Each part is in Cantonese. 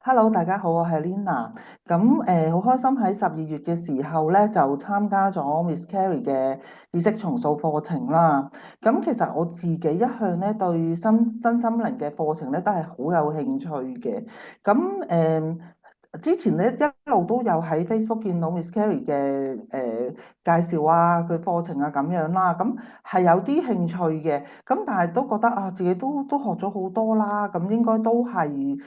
Hello，大家好，我係 Lina。好開心喺12月嘅時候咧，就參加咗 Miss Carey 嘅意識重塑課程啦。其實我自己一向咧對身心靈嘅課程咧都係好有興趣嘅。之前咧一路都有喺 Facebook 見到 Miss Carey 嘅介紹啊，佢課程啊咁樣啦。係有啲興趣嘅。但係都覺得啊，自己都學咗好多啦。應該都係。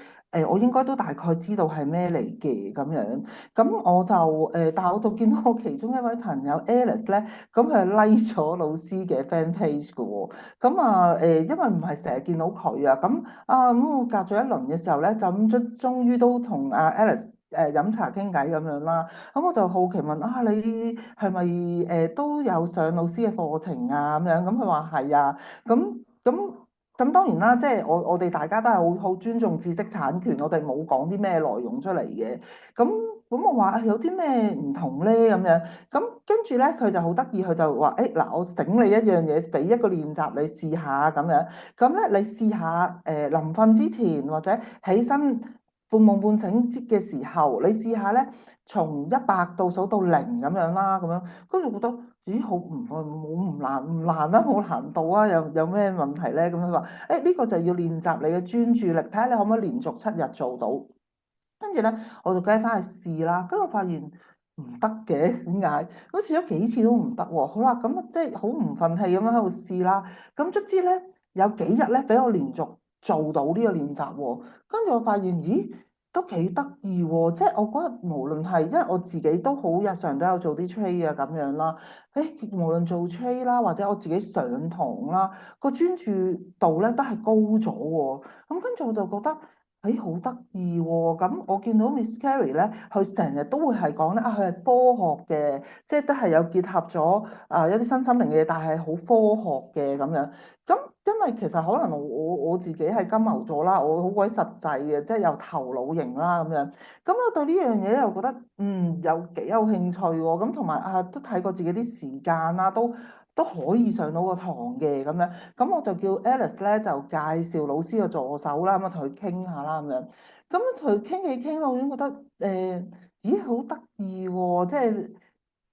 我應該都大概知道係咩嚟嘅咁樣，但係我就見到我其中一位朋友 Alice 咧，咁佢係 like 咗老師嘅 fan page 嘅喎。因為唔係成日見到佢啊，我隔咗一輪嘅時候咧，就終於都同阿 Alice 飲茶傾偈咁樣啦。我就好奇問啊，你係咪都有上老師嘅課程啊咁樣？佢話係啊。咁咁。當然啦，即係我哋大家都係好尊重知識產權，我哋冇講啲咩內容出嚟嘅。咁我話啊，有啲咩唔同咧咁樣。跟住咧，佢就好得意，佢就話誒嗱，我整你一樣嘢，俾一個練習你試下咁樣。你試下臨瞓之前或者起身半夢半醒嘅時候，你試下咧從100倒數到0咁樣啦，咁樣跟住覺得咦好唔難啦，冇難度啊，有咩問題咧？佢話誒呢個就要練習你嘅專注力，睇下你可唔可以連續7日做到。跟住咧，我就梗係翻去試啦。跟住我發現唔得嘅，點解？我試咗幾次都唔得喎。好啦，即係好唔忿氣咁樣喺度試啦。卒之咧，有幾日咧俾我連續做到呢個練習喎。跟住我發現，咦，都幾得意喎！即係我覺得無論係，因為我自己都好日常都有做啲 trade 啊咁樣啦。誒，無論做 trade 啦，或者我自己上堂啦，個專注度咧都係高咗喎。跟住我就覺得。誒好得意喎！我見到 Miss Carey 咧，佢成日都會係講咧啊，佢係科學嘅，即係都係有結合咗一啲新心靈嘅嘢，但係好科學嘅咁樣。因為其實可能我自己係金牛座啦，我好鬼實際嘅，即係有頭腦型啦咁樣。我對呢樣嘢又覺得有幾有興趣喎。同埋啊，都睇過自己啲時間啦，都可以上到個堂嘅咁樣。我就叫 Alice 咧，就介紹老師嘅助手啦，同佢傾下啦咁樣。同佢傾起傾到，我已經覺得咦好得意喎！即係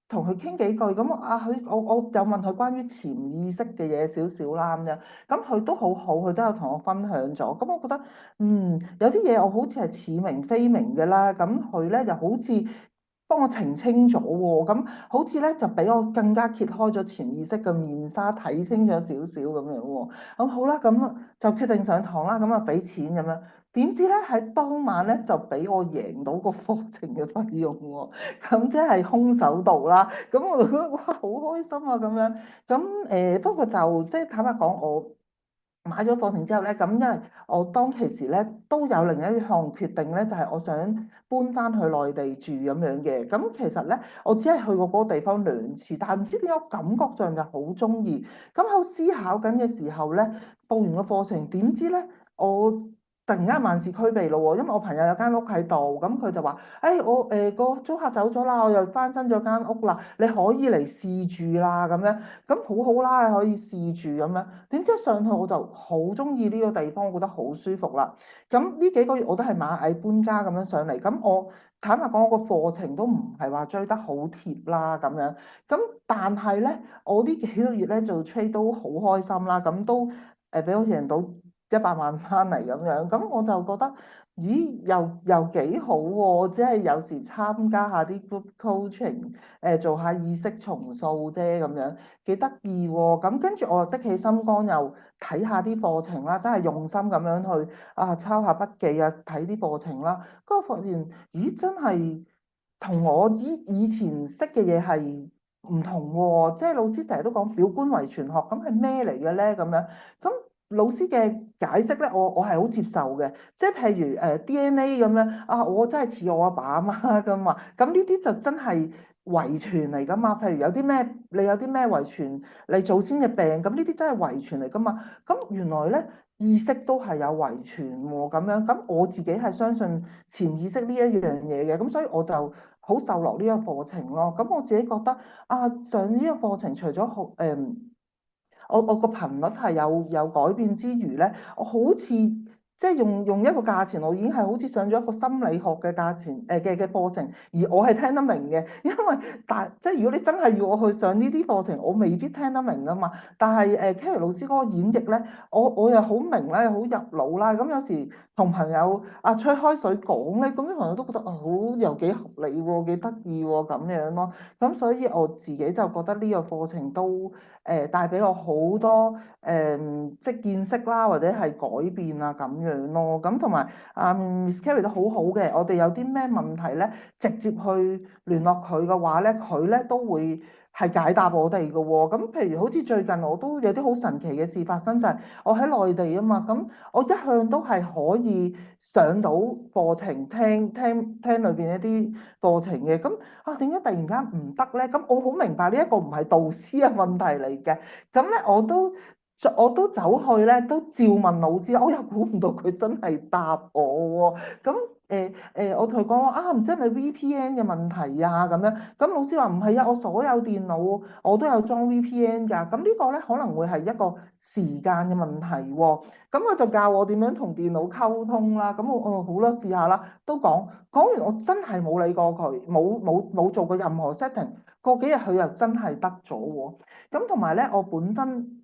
同佢傾幾句，我有問佢關於潛意識嘅嘢少少啦咁樣。佢都好好，佢都有同我分享咗。我覺得有啲嘢我好似係似明非明嘅啦。佢咧又好似幫我澄清咗喎。好似咧就俾我更加揭開咗潛意識嘅面紗，睇清咗少少咁樣喎。好啦，就決定上堂啦。俾錢咁樣。點知咧喺當晚咧就俾我贏到個課程嘅費用喎。即係空手道啦。我就覺得哇好開心啊咁樣。不過就即係坦白講，我買咗課程之後咧，因為我當其時咧都有另一項決定咧，就係我想搬翻去內地住咁樣嘅。其實咧我只係去過嗰個地方2次，但係唔知點解感覺上就好中意。喺思考緊嘅時候咧，報完個課程，點知咧我突然間萬事俱備咯喎，因為我朋友有間屋喺度。佢就話：我個租客走咗啦，我又翻新咗間屋啦，你可以嚟試住啦咁樣。好好啦，可以試住咁樣。點知上去我就好中意呢個地方，我覺得好舒服啦。呢幾個月我都係螞蟻搬家咁樣上嚟。我坦白講，我個課程都唔係話追得好貼啦咁樣。但係咧，我呢幾個月咧做 trade 都好開心啦。都俾我贏到100萬翻嚟咁樣。我就覺得，咦，又幾好喎！只係有時參加下啲 group coaching，做下意識重塑啫咁樣。幾得意喎！跟住我又的起心肝，又睇下啲課程啦，真係用心咁樣去抄下筆記啊，睇啲課程啦。我發現，咦，真係同我以前識嘅嘢係唔同喎。即係老師成日都講表觀遺傳學，咁係咩嚟嘅咧？咁樣老師嘅解釋咧，我係好接受嘅。即係譬如DNA 咁樣啊，我真係似我阿爸阿媽噶嘛。呢啲就真係遺傳嚟噶嘛。譬如有啲咩，你有啲咩遺傳，你祖先嘅病，呢啲真係遺傳嚟噶嘛。原來咧意識都係有遺傳喎，咁樣。我自己係相信潛意識呢一樣嘢嘅。所以我就好受落呢個課程咯。我自己覺得上呢個課程除咗好我個頻率係有改變之餘咧，我好似即係用一個價錢，我已經係好似上咗一個心理學嘅價錢嘅課程，而我係聽得明嘅，因為即係如果你真係要我去上呢啲課程，我未必聽得明啊嘛。但係Carrie 老師嗰個演繹咧，我又好明咧，好入腦啦。咁有時同朋友吹開水講咧，咁啲朋友都覺得好又幾合理喎，幾得意喎咁樣咯。咁所以我自己就覺得呢個課程都帶俾我好多即係見識啦，或者係改變啊咁樣咯。咁同埋Miss Carrie 都好好嘅，我哋有啲咩問題咧，直接去聯絡佢嘅話咧，佢咧都會係解答我哋嘅喎。咁譬如好似最近我都有啲好神奇嘅事發生，就係我喺內地啊嘛，咁我一向都係可以上到課程，聽裏邊一啲課程嘅。咁點解突然間唔得咧？咁我好明白呢一個唔係導師嘅問題嚟嘅。咁咧我都走去咧，都照問老師，我又估唔到佢真係答我喎。咁我同佢講話唔知係咪 VPN 嘅問題啊咁樣。咁老師話唔係啊，我所有電腦我都有裝 VPN 㗎。咁呢個咧可能會係一個時間嘅問題喎。咁佢就教我點樣同電腦溝通啦。咁我好啦，試下啦。都講完，我真係冇理過佢，冇做過任何 setting。過幾日佢又真係得咗喎。咁同埋咧，我本身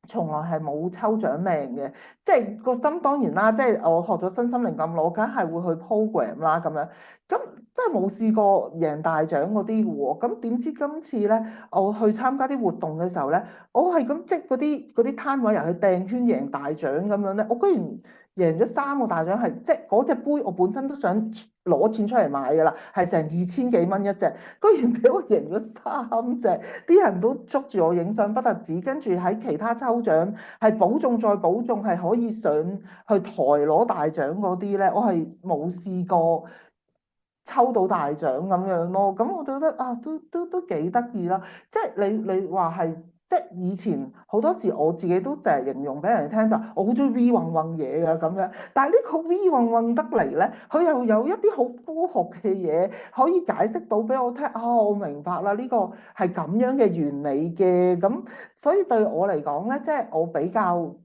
從來係冇抽獎命嘅，即係個心當然啦，即係我學咗身心靈咁耐，我梗係會去 program 啦咁樣。咁真係冇試過贏大獎嗰啲嘅喎。咁點知今次咧，我去參加啲活動嘅時候咧，我係咁即係嗰啲攤位人去掟圈贏大獎咁樣咧，我居然贏咗3個大獎，係即係嗰隻杯我本身都想攞錢出嚟買㗎啦，係成2000幾蚊一隻，居然俾我贏咗3隻。啲人都捉住我影相不特止，跟住喺其他抽獎係保中再保中，係可以上去台攞大獎嗰啲咧，我係冇試過抽到大獎咁樣咯。咁我就覺得都幾得意啦。即係你話係，即係以前好多時我自己都成日形容俾人哋聽就係我好中意 V 運運嘢㗎咁樣，但係呢個 V 運運得嚟咧，佢又有一啲好科學嘅嘢可以解釋到俾我聽。我明白啦，呢個係咁樣嘅原理嘅。咁所以對我嚟講咧，即係我比較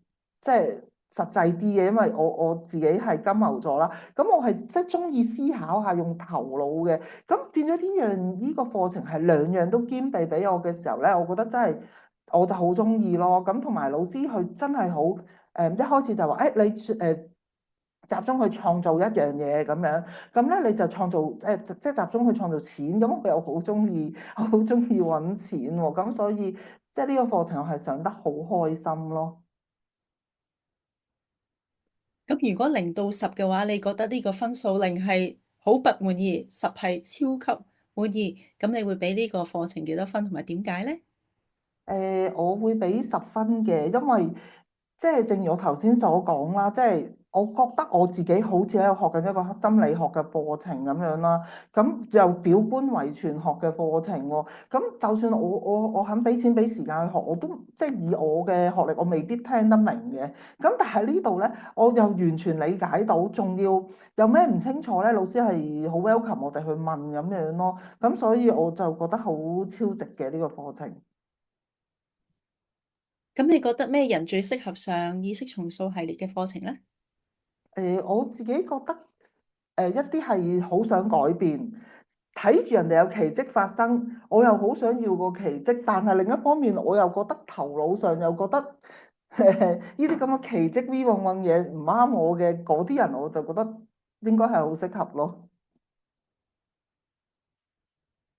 即係實際啲嘅，因為我自己係金牛座啦。咁我係即係中意思考下，用頭腦嘅。咁變咗呢個課程係兩樣都兼備俾我嘅時候咧，我覺得真係我就好中意咯。咁同埋老師佢真係好一開始就話你集中去創造一樣嘢咁樣，咁咧你就創造即係集中去創造錢。咁我又好中意揾錢喎。咁所以即係呢個課程我係上得好開心咯。咁如果0到10嘅話，你覺得呢個分數零係好不滿意，十係超級滿意，咁你會俾呢個課程幾多分，同埋點解呢？我會俾10分嘅，因為即係正如我頭先所講啦，即係我覺得我自己好似喺度學緊一個心理學嘅課程咁樣啦。咁又表觀遺傳學嘅課程喎。咁就算我肯俾錢俾時間去學，我都即係以我嘅學歷，我未必聽得明嘅。咁但係呢度咧，我又完全理解到，仲要有咩唔清楚咧，老師係好 welcome 我哋去問咁樣咯。咁所以我就覺得好超值嘅呢個課程。咁你覺得咩人最適合上意識重塑系列嘅課程呢？我自己覺得一啲係好想改變，睇住人哋有奇蹟發生，我又好想要個奇蹟。但係另一方面，我又覺得頭腦上又覺得呢啲咁嘅奇蹟 V 運運嘢唔啱我嘅嗰啲人，我就覺得應該係好適合咯。